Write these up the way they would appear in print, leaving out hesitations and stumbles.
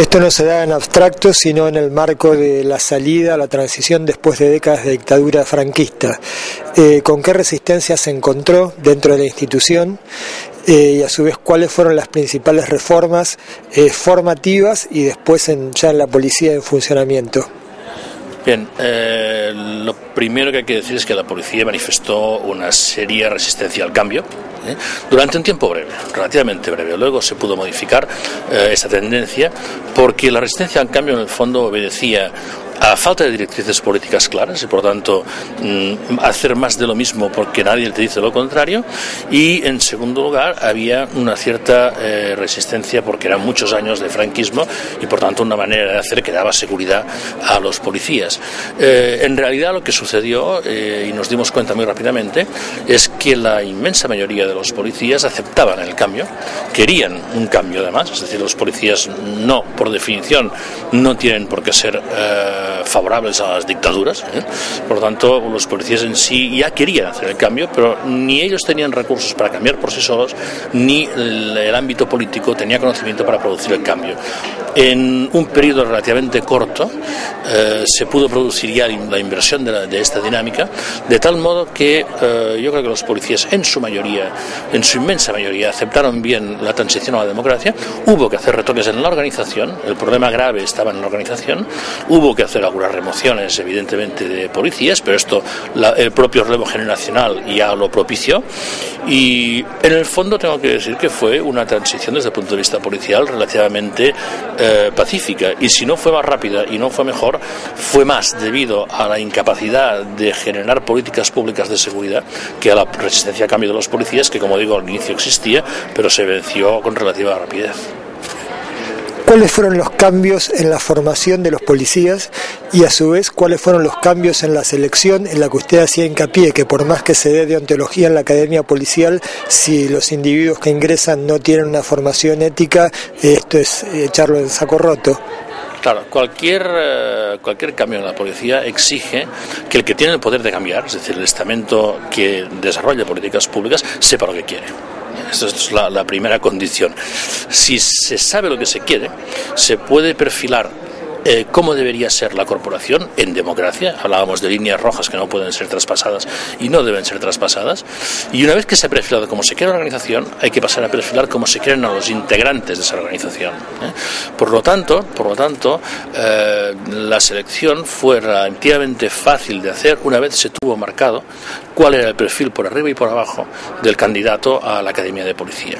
Esto no se da en abstracto, sino en el marco de la salida, la transición después de décadas de dictadura franquista. ¿Con qué resistencia se encontró dentro de la institución? Y a su vez, ¿cuáles fueron las principales reformas formativas y después ya en la policía en funcionamiento? Bien, lo primero que hay que decir es que la policía manifestó una seria resistencia al cambio durante un tiempo breve, relativamente breve. Luego se pudo modificar esa tendencia porque la resistencia al cambio en el fondo obedecía a falta de directrices políticas claras y por tanto hacer más de lo mismo porque nadie te dice lo contrario, y en segundo lugar había una cierta resistencia porque eran muchos años de franquismo y por tanto una manera de hacer que daba seguridad a los policías. En realidad lo que sucedió, y nos dimos cuenta muy rápidamente, es que la inmensa mayoría de los policías aceptaban el cambio, querían un cambio además, es decir, los policías no, por definición, no tienen por qué ser favorables a las dictaduras, por lo tanto los policías en sí ya querían hacer el cambio, pero ni ellos tenían recursos para cambiar por sí solos, ni el ámbito político tenía conocimiento para producir el cambio. En un periodo relativamente corto se pudo producir ya la inversión de esta dinámica, de tal modo que yo creo que los policías en su mayoría, en su inmensa mayoría, aceptaron bien la transición a la democracia. Hubo que hacer retoques en la organización, el problema grave estaba en la organización, hubo que hacer algunas remociones evidentemente de policías, pero esto el propio relevo generacional ya lo propició, y en el fondo tengo que decir que fue una transición desde el punto de vista policial relativamente pacífica, y si no fue más rápida y no fue mejor, fue más debido a la incapacidad de generar políticas públicas de seguridad que a la resistencia a cambio de los policías, que como digo al inicio existía, pero se venció con relativa rapidez. ¿Cuáles fueron los cambios en la formación de los policías y a su vez cuáles fueron los cambios en la selección en la que usted hacía hincapié, que por más que se dé deontología en la academia policial, si los individuos que ingresan no tienen una formación ética, esto es echarlo en saco roto? Claro, cualquier cambio en la policía exige que el que tiene el poder de cambiar, es decir, el estamento que desarrolla políticas públicas, sepa lo que quiere. Esta es la primera condición. Si se sabe lo que se quiere, se puede perfilar cómo debería ser la corporación en democracia. Hablábamos de líneas rojas que no pueden ser traspasadas y no deben ser traspasadas, y una vez que se ha perfilado cómo se quiere la organización, hay que pasar a perfilar cómo se quieren a los integrantes de esa organización. Por lo tanto, la selección fue relativamente fácil de hacer una vez se tuvo marcado cuál era el perfil por arriba y por abajo del candidato a la Academia de Policía.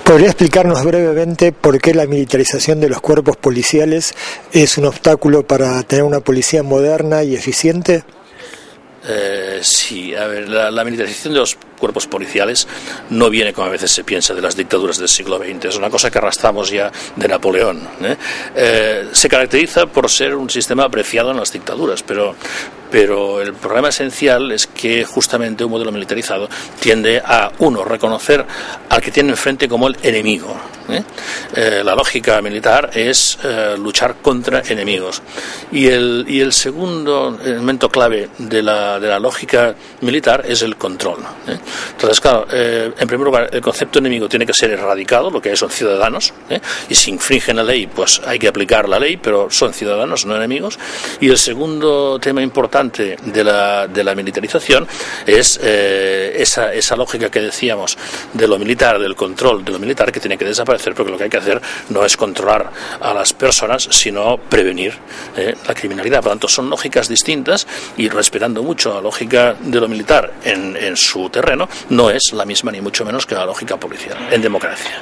¿Podría explicarnos brevemente por qué la militarización de los cuerpos policiales es un obstáculo para tener una policía moderna y eficiente? Sí, a ver, la militarización de los cuerpos policiales no viene, como a veces se piensa, de las dictaduras del siglo XX, es una cosa que arrastramos ya de Napoleón. Se caracteriza por ser un sistema apreciado en las dictaduras, pero el problema esencial es que justamente un modelo militarizado tiende a, uno, reconocer al que tiene enfrente como el enemigo. La lógica militar es luchar contra enemigos, y el segundo elemento clave de la lógica militar es el control. Entonces, claro, en primer lugar, el concepto enemigo tiene que ser erradicado, lo que son ciudadanos, y si infringen la ley, pues hay que aplicar la ley, pero son ciudadanos, no enemigos. Y el segundo tema importante de la militarización es esa lógica que decíamos de lo militar, del control de lo militar, que tiene que desaparecer, porque lo que hay que hacer no es controlar a las personas, sino prevenir la criminalidad. Por lo tanto, son lógicas distintas, y respetando mucho la lógica de lo militar en su terreno, no es la misma ni mucho menos que la lógica policial en democracia.